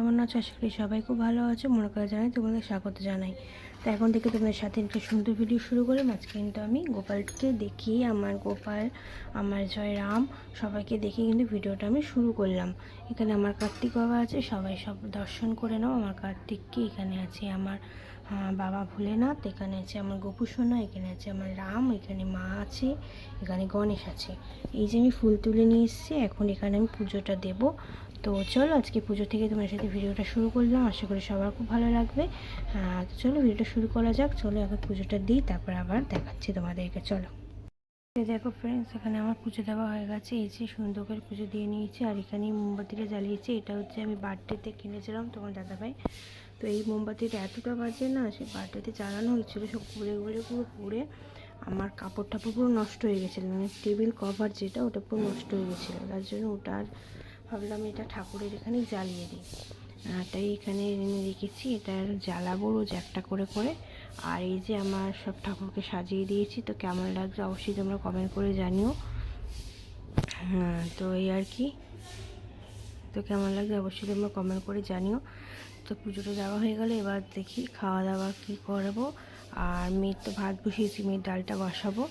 কেমন আছো? আশা করি সবাই খুব ভালো আছো। মনে করে জানাই তোমাদের স্বাগত জানাই। তো এখন থেকে তোমাদের সাথে একটা সুন্দর ভিডিও শুরু করলাম। আজকে কিন্তু আমি গোপালকে দেখিয়ে আমার গোপাল, আমার জয়রাম সবাইকে দেখিয়ে কিন্তু ভিডিওটা আমি শুরু করলাম। এখানে আমার কার্তিক বাবা আছে, সবাই সব দর্শন করে নাও আমার কার্তিককে। এখানে আছে আমার বাবা ভোলেনাথ, এখানে আছে আমার গোপু সোনা, এখানে আছে আমার রাম, এখানে মা আছে, এখানে গণেশ আছে। এই যে আমি ফুল তুলে নিয়ে এসেছি, এখন এখানে আমি পুজোটা দেবো। তো চলো আজকে পুজো থেকে তোমার সাথে ভিডিওটা শুরু করলাম, আশা করি সবার খুব ভালো লাগবে। তো চলো ভিডিওটা শুরু করা যাক। চলো এখন পুজোটা দিই, তারপর আবার দেখাচ্ছি তোমাদেরকে। চলো দেখো ফ্রেন্ডস, এখানে আমার পুজো দেওয়া হয়ে গেছে। এই যে সুন্দর করে পুজো দিয়ে নিয়েছি, আর এখানে মোমবাতিটা জ্বালিয়েছি। এটা হচ্ছে আমি বার্থডেতে কিনেছিলাম তোমার দাদাভাই। তো এই মোমবাতিটা এতটা বাজে না, সে বার্থডেতে জ্বালানো হয়েছিল, সব ঘুরে ঘুরে পুরো পুড়ে আমার কাপড় টাপড় পুরো নষ্ট হয়ে গেছিলো। মানে টেবিল কভার যেটা, ওটা পুরো নষ্ট হয়ে গেছিলো। তার জন্য ওটা আর ভাবলাম এটা ঠাকুরের এখানেই জ্বালিয়ে দিই। তাই এখানে এনে রেখেছি, এটা জ্বালাবো রোজ একটা করে করে। আর এই যে আমার সব ঠাকুরকে সাজিয়ে দিয়েছি, তো কেমন লাগছে অবশ্যই তোমরা কমেন্ট করে জানিও। তো এই আর কি, তো কেমন লাগছে অবশ্যই তোমরা কমেন্ট করে জানিও। তো পুজোটা দেওয়া হয়ে গেলে এবার দেখি খাওয়া দাওয়া কী করবো। আর মেয়ের তো ভাত বসিয়েছি, মেয়ের ডালটা বসাবো।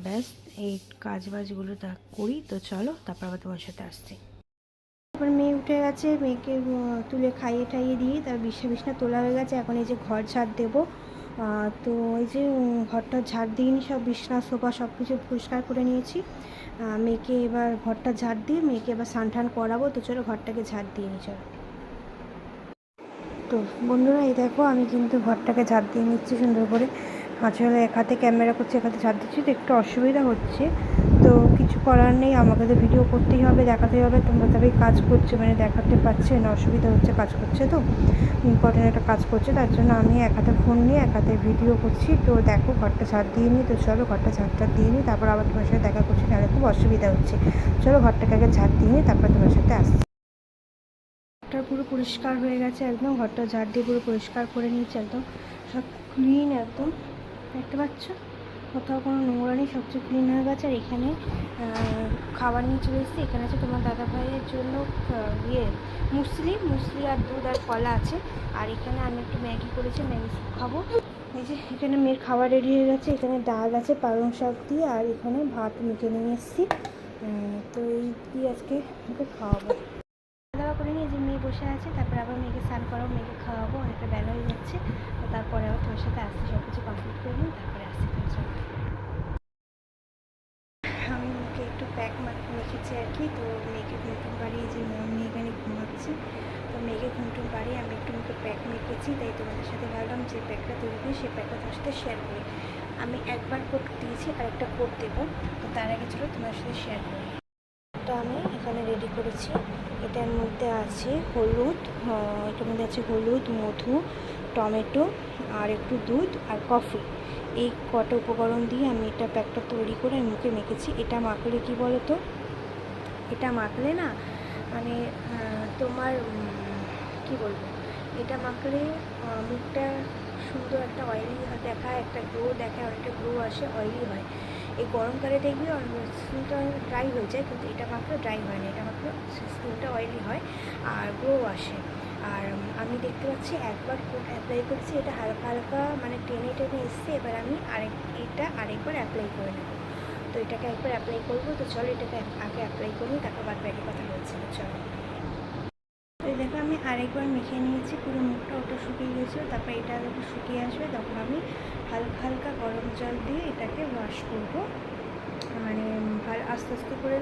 ব্যাস এই কাজ বাজগুলো তা করি। তো চলো তারপর আবার তোমার সাথে আসছি। তারপর মেয়ে উঠে গেছে, মেয়েকে তুলে খাইয়ে টাইয়ে দিয়ে তার বিছনা তোলা হয়ে গেছে। এখন এই যে ঘর ঝাড় দেবো। তো এই যে ঘরটা ঝাড় দিইনি, সব বিছনা সোফা সব কিছু পরিষ্কার করে নিয়েছি। মেয়েকে এবার ঘরটা ঝাড় দিয়ে মেয়েকে এবার স্নান টান করাবো। তো চলো ঘরটাকে ঝাড় দিয়ে নিই চলো। তো বন্ধুরা এই দেখো, আমি কিন্তু ঘরটাকে ঝাড় দিয়ে নিচ্ছি সুন্দর করে। আসলে এক হাতে ক্যামেরা করছি, এক হাতে ঝাড় দিচ্ছি, তো একটু অসুবিধা হচ্ছে। তো কিছু করার নেই, আমাকে তো ভিডিও করতেই হবে, দেখাতেই হবে। তোমরা তবেই কাজ করছে, মানে দেখাতে পারছে না, অসুবিধা হচ্ছে, কাজ করছে তো ইম্পর্টেন্ট একটা কাজ করছে, তার জন্য আমি এক হাতে ফোন নিয়ে এক হাতে ভিডিও করছি। তো দেখো ঘরটা ঝাড় দিয়ে নিই। তো চলো ঘরটা ঝাড়টা দিয়ে নিই, তারপর আবার তোমার সাথে দেখা করছি, নাহলে খুব অসুবিধা হচ্ছে। চলো ঘরটাকে আগে ঝাড় দিয়ে নিই, তারপর তোমার সাথে আসছি। ঘরটা পুরো পরিষ্কার হয়ে গেছে একদম, ঘরটা ঝাড় দিয়ে পুরো পরিষ্কার করে নিয়েছি একদম, সব ক্লিন একদম। দেখতে পাচ্ছ কোথাও কোনো নোংরা নেই, সবচেয়ে ক্লিন হয়ে গেছে। আর এখানে খাবার নিয়ে চলে এসেছি। এখানে আছে তোমার দাদা ভাইয়ের জন্য মুসলি আর দুধ আর কলা আছে। আর এখানে আমি একটু ম্যাগি করেছি, ম্যাগি খাবো। এই যে এখানে মেয়ের খাবার রেডি হয়ে গেছে। এখানে ডাল আছে পালং শাক দিয়ে, আর এখানে ভাত মেখে নিয়ে এসেছি। তো এই দিয়ে আজকে ওকে খাওয়াবো। খাওয়া দাওয়া করে নিয়ে যে মেয়ে বসে আছে, তারপর আবার মেয়েকে স্নান করাবো, মেয়েকে খাওয়াবো, অনেকটা বেলা হয়ে যাচ্ছে। তো তারপরে আবার তোমার সাথে আসছি, সব কিছু কমপ্লিট করে নিই, তারপরে আসছি তোমার সাথে। আমি মেয়েকে একটু প্যাক মেখেছি আর কি। তো মেয়েকে ঘুমটুম বাড়িয়ে, যে মেয়ে এখানে ঘুমাচ্ছি, তো মেয়েকে ঘুমটুম বাড়িয়ে আমি একটু মেয়েকে প্যাক মেখেছি। তাই তোমাদের সাথে ভাবলাম যে প্যাকটা তৈরি করি, সেই প্যাকটা তোমার সাথে শেয়ার করি। আমি একবার কোট দিয়েছি আর একটা কোট দেবো, তো তার আগে চলো তোমার সাথে শেয়ার করি। তো আমি এখানে রেডি করেছি। এটার মধ্যে আছে হলুদ, এটার মধ্যে আছে হলুদ, মধু, টমেটো আর একটু দুধ আর কফি। এই কটা উপকরণ দিয়ে আমি এটা প্যাকটা তৈরি করে আমি মুখে মেখেছি। এটা মাখলে কি বলো তো, এটা মাখলে না মানে তোমার কি বলবো, এটা মাখলে মুখটা সুন্দর একটা অয়েলি দেখায়, একটা গ্লো দেখায়, অনেকটা গ্লো আসে, অয়েলি হয়। এই গরমকালে দেখবি স্কিনটা ড্রাই হয়ে যায়, কিন্তু এটা মাত্র ড্রাই হয় না, এটা মাত্র স্কিনটা অয়েলি হয় আর গ্লো আসে। আর আমি দেখতে পাচ্ছি একবার অ্যাপ্লাই করেছি, এটা হালকা হালকা মানে টেনে টেনে এসছে। এবার আমি আরেকবার অ্যাপ্লাই করে নেব। তো এটাকে একবার অ্যাপ্লাই করবো। তো চলো এটাকে আগে অ্যাপ্লাই করি, তারপর বাদ বাকি কথা বলছি। চলো, তো দেখো আমি আরেকবার মেখে নিয়েছি, পুরো মুখটা ওটা শুকিয়ে গেছিলো। তারপর এটা যখন শুকিয়ে আসবে তখন আমি হালকা হালকা গরম জল দিয়ে এটাকে ওয়াশ করবো। মানে আস্তে আস্তে করে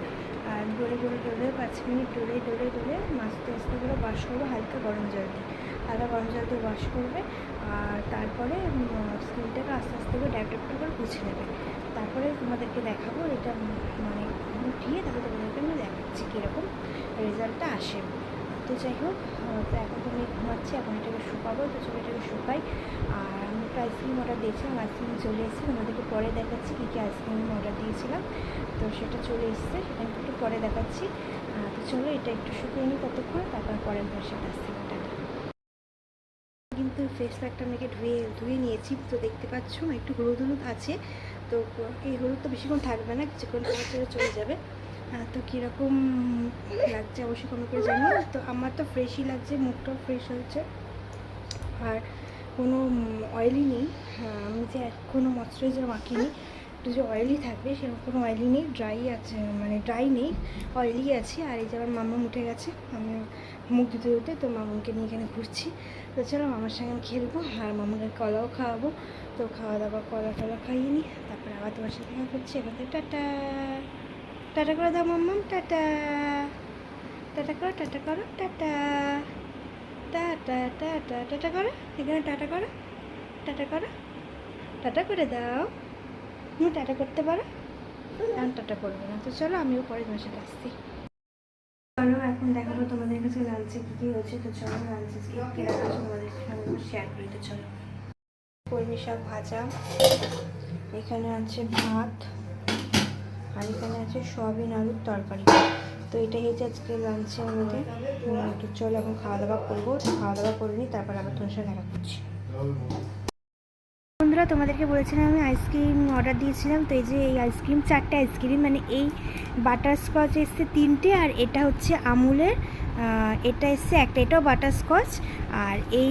ডলে ডলে ডলে 5 মিনিট ডলে ডলে ডলে আস্তে আস্তে করে ওয়াশ করবো হালকা গরম জল দিয়ে। হালকা গরম জল দিয়ে ওয়াশ করবে, আর তারপরে স্কিনটাকে আস্তে আস্তে করে ড্যাপ ড্যাপ করে মুছে নেবে। তারপরে তোমাদেরকে দেখাবো এটা, মানে উঠিয়ে তারপরে তোমাদেরকে আমি দেখাচ্ছি কীরকম রেজাল্টটা আসে। তো যাই হোক, তো এখন তো আমি ঘুমাচ্ছি, এখন এটাকে শুকাবো। তো চলো এটাকে শুকাই। আর আমি একটু আইসক্রিম অর্ডার দিয়েছিলাম, আইসক্রিম চলে এসেছে, তোমাদেরকে পরে দেখাচ্ছি কী কী আইসক্রিম অর্ডার দিয়েছিলাম। তো সেটা চলে এসেছে, সেটা একটু পরে দেখাচ্ছি। তো চলো এটা একটু শুকিয়ে নিই ততক্ষণ, তারপর পরের ভার্সন আসছি। কিন্তু ফেস প্যাকটা মেখে ধুয়ে নিয়েছি। তো দেখতে পাচ্ছ একটু হলুদ হলুদ আছে। তো এই হলুদ তো বেশিক্ষণ থাকবে না, কিছুক্ষণ পরে চলে যাবে। তো কীরকম লাগছে অবশ্যই কমেন্ট করে জানি। তো আমার তো ফ্রেশই লাগছে, মুখটাও ফ্রেশ হয়েছে, আর কোনো অয়েলি নেই। আমি যে কোনো ময়শ্চারাইজার মাখিনি, একটু যে অয়েলি থাকবে সেরকম কোনো অয়েলি নেই, ড্রাই আছে, মানে ড্রাই নেই, অয়েলি আছে। আর এই যে আমার মামা উঠে গেছে, আমি মুখ ধুতে ধুতে, তো মামাকে নিয়ে এখানে ঘুরছি। তো চলো মামার সঙ্গে আমি খেলবো, আর মামাকে কলাও খাওয়াবো। তো খাওয়া দাওয়া কলা টলা খাইয়ে নিই, তারপরে আবার তোমার সাথে দেখা করছি। এবার তো টাটা টাটা করে দাও মাম্মাম, টাটা টাটা করো, টাটা করো, টাটা টাটা টাটা টাটা করো, এখানে টাটা করো, টাটা করো, টাটা করে দাও। টাটা করতে পারো, এখন টাটা করবো না। তো চলো আমিও পরে তোমার সাথে আসছি। চলো এখন দেখাবো তোমাদের কাছে লাঞ্চে কী কী হয়েছে। তো চলো লাঞ্চে কী কী রাখা আছে তোমাদের সঙ্গে শেয়ার করি। তো চলো, কলমি শাক ভাজা, এখানে আছে ভাত, আর এখানে আছে সয়াবিন আলুর তরকারি। তো এটাই হচ্ছে আজকে লাঞ্চে আমাদের। তো চলো এখন খাওয়া দাওয়া করবো, খাওয়া দাওয়া করে নিই, তারপর আবার তোমার সাথে দেখা করছি। বন্ধুরা, তোমাদেরকে বলেছিলাম আমি আইসক্রিম অর্ডার দিয়েছিলাম। তো এই যে এই আইসক্রিম, 4টে আইসক্রিম, মানে এই বাটারস্কচ এসছে 3টে, আর এটা হচ্ছে আমুলের, এটা এসছে একটা, এটাও বাটারস্কচ। আর এই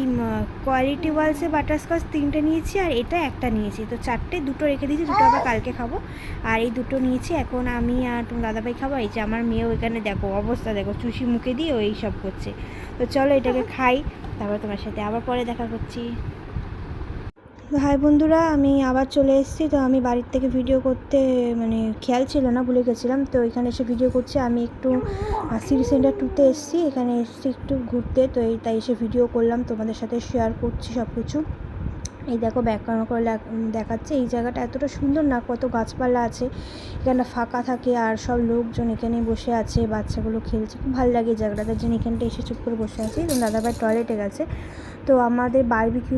কোয়ালিটি ওয়ালসে বাটারস্কচ 3টে নিয়েছি, আর এটা একটা নিয়েছি। তো 4টে, 2টো রেখে দিয়েছি, 2টো আবার কালকে খাবো। আর এই 2টো নিয়েছি, এখন আমি আর তোমার দাদাভাই খাবো। এই যে আমার মেয়েও এখানে দেখো অবস্থা, দেখো চুষি মুখে দিয়ে ও এই সব করছে। তো চলো এটাকে খাই, তারপর তোমার সাথে আবার পরে দেখা করছি। হাই বন্ধুরা, আমি আবার চলে এসেছি। তো আমি বাড়ির থেকে ভিডিও করতে মানে খেয়াল ছিল না, ভুলে গেছিলাম। তো এখানে এসে ভিডিও করছি। আমি একটু সিটি সেন্টার 2তে এসেছি, এখানে এসেছি একটু ঘুরতে। তো তাই এসে ভিডিও করলাম, তোমাদের সাথে শেয়ার করছি সব কিছু। এই দেখো ব্যাকগ্রাউন্ড করে দেখাচ্ছে। এই জায়গাটা এতটা সুন্দর না, কত গাছপালা আছে, এখানটা ফাঁকা থাকে, আর সব লোকজন এখানে বসে আছে, বাচ্চাগুলো খেলছে, খুব ভালো লাগে এই জায়গাটা। তার জন্য এখানটা এসে চুপ করে বসে আছি। তো দাদাভাই টয়লেটে গেছে। তো আমাদের বারবিকিউ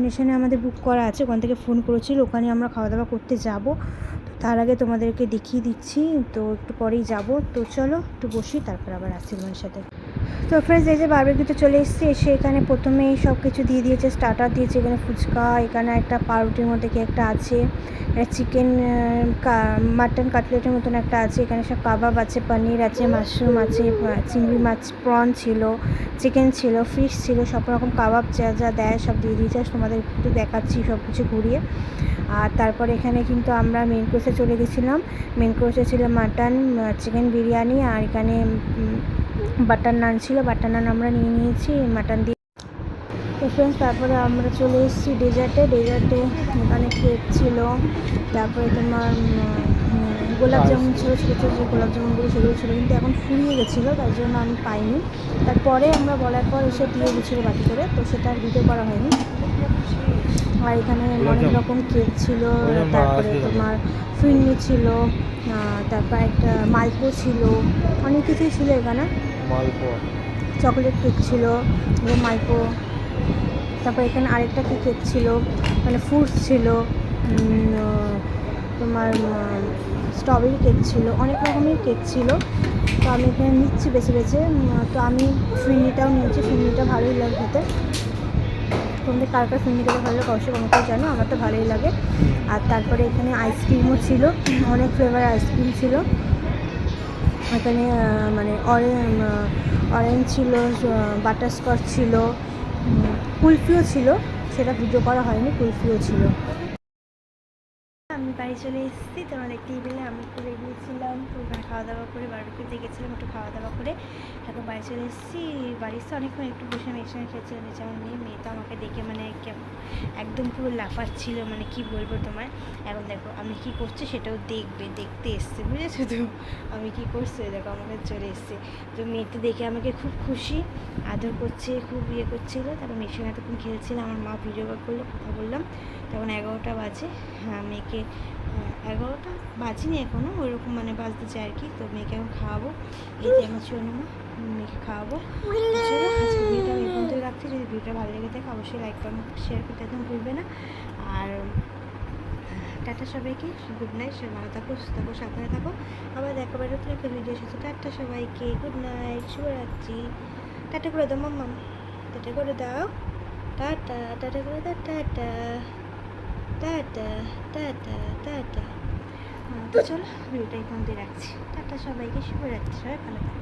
নেশনে আমাদের বুক করা আছে, ওখান থেকে ফোন করেছিল, ওখানে আমরা খাওয়া দাওয়া করতে যাব। তো তার আগে তোমাদেরকে দেখিয়ে দিচ্ছি, তো একটু পরেই যাব। তো চলো একটু বসি, তারপর আবার আসছি তোমার সাথে। তো ফ্রেন্ডস, এই যে বারবিকিউতে চলে এসেছি। এসে এখানে প্রথমেই সব কিছু দিয়ে দিয়েছে, স্টার্টার দিয়েছে, এখানে ফুচকা, এখানে একটা পাউরুটির মধ্যে কি একটা আছে, চিকেন মাটন কাটলেটের মতন একটা আছে, এখানে সব কাবাব আছে, পনির আছে, মাশরুম আছে, চিংড়ি মাছ, প্রন ছিল, চিকেন ছিল, ফিশ ছিল, সব রকম কাবাব যা যা দেয় সব দিয়ে দিয়েছে। তোমাদের একটু দেখাচ্ছি সব কিছু ঘুরিয়ে। আর তারপর এখানে কিন্তু আমরা মেন কোর্সে চলে গেছিলাম। মেন কোর্সে ছিল মাটন, চিকেন বিরিয়ানি, আর এখানে বাটার নান ছিল, বাটার নান আমরা নিয়ে নিয়েছি মাটন দিয়ে। তো ফ্রেন্ডস, তারপরে আমরা চলে এসেছি ডেজার্টে। এখানে কেক ছিল, তারপরে তোমার গোলাপ জামুন ছিল, ছোটো ছোটো যে গোলাপ জামুনগুলো সেগুলো ছিল, কিন্তু এখন ফুরিয়ে গেছিলো, তাই জন্য আমি পাইনি। তারপরে আমরা বলার পর এসে দিয়ে গেছিলো বাকি করে, তো সেটা আর ভিডিও করা হয়নি। আর এখানে অনেক রকম কেক ছিল, তারপরে তোমার ফিরনি ছিল, তারপর একটা মালপো ছিল, অনেক কিছুই ছিল এখানে। চকলেট কেক ছিল, মালপো, তারপর এখানে আরেকটা কি কেক ছিল, মানে ফ্রুটস ছিল, তোমার স্ট্রবেরি কেক ছিল, অনেক রকমের কেক ছিল। তো আমি এখানে নিচ্ছি বেছে বেছে। তো আমি ফিরনিটাও নিয়েছি, ফিরনিটা ভালোই লাগে খেতে। তোমাদের কার কার ফিরনি খেতে ভালো লাগে অবশ্যই কমেন্ট করে জানো, আমার তো ভালোই লাগে। আর তারপরে এখানে আইসক্রিমও ছিল, অনেক ফ্লেভার আইসক্রিম ছিল এখানে, মানে অরেঞ্জ ছিল, বাটারস্কচ ছিল, কুলফিও ছিল, সেটা ভিডিও করা হয়নি, কুলফিও ছিল। আমি বাড়ি চলে এসেছি, তোমরা দেখতেই পেলে। আমি একটু বেরিয়েছিলাম, তো ওখানে খাওয়া দাওয়া করে বারবিকিউতে গেছিলাম, একটু খাওয়া দাওয়া করে এখন বাড়ি চলে এসেছি। বাড়ি এসে অনেকক্ষণ একটু বসে মেয়ের সঙ্গে খেয়েছিলাম। যেমন মেয়ে তো আমাকে দেখে মানে একদম পুরো লাফাচ্ছিল, মানে কি বলবো তোমার। এখন দেখো আমি কি করছি সেটাও দেখতে এসছে, বুঝেছো তো আমি কি করছি। দেখো আমাকে চলে এসছে, তো মেয়েটি দেখে আমাকে খুব খুশি, আদর করছে, খুব ইয়ে করছিলো। তারপর মেয়ের সঙ্গে এতক্ষণ খেলছিলাম, আমার মা ভিডিও কল করলো, কথা বললাম। তখন 11টা বাজে। হ্যাঁ, মেয়েকে 11টা বাজিনি এখনও, ওইরকম মানে বাজতে চাই আর কি। তো মেয়েকে এখন খাওয়াবো, এই যে আমার ছোনো মেয়েকে খাওয়াবো। আজকে ভিডিওটা আমি এখান থেকে রাখছি। যদি ভিডিওটা ভালো লেগে থাকে অবশ্যই লাইক কমেন্ট শেয়ার করতে একদম ভুলবে না। আর টাটা সবাইকে, গুড নাইট, সবাই ভালো থাকো, সুস্থ থাকো, সাবধানে থাকো। আবার দেখা বেরো তো একটা ভিডিও এসেছে। টাটা সবাইকে, গুড নাইট, শুভরাত্রি। টাটা করে দাও মাম্মা, টাটা করে দাও, টাটা টাটা করে দাও, টাটা টাটা টাটা টাটা। তো চলো ভিডিওটা এই পর্যন্তই রাখছি। টাটা সবাইকে, শুভরাত্রি, সবাই ভালো থাকো।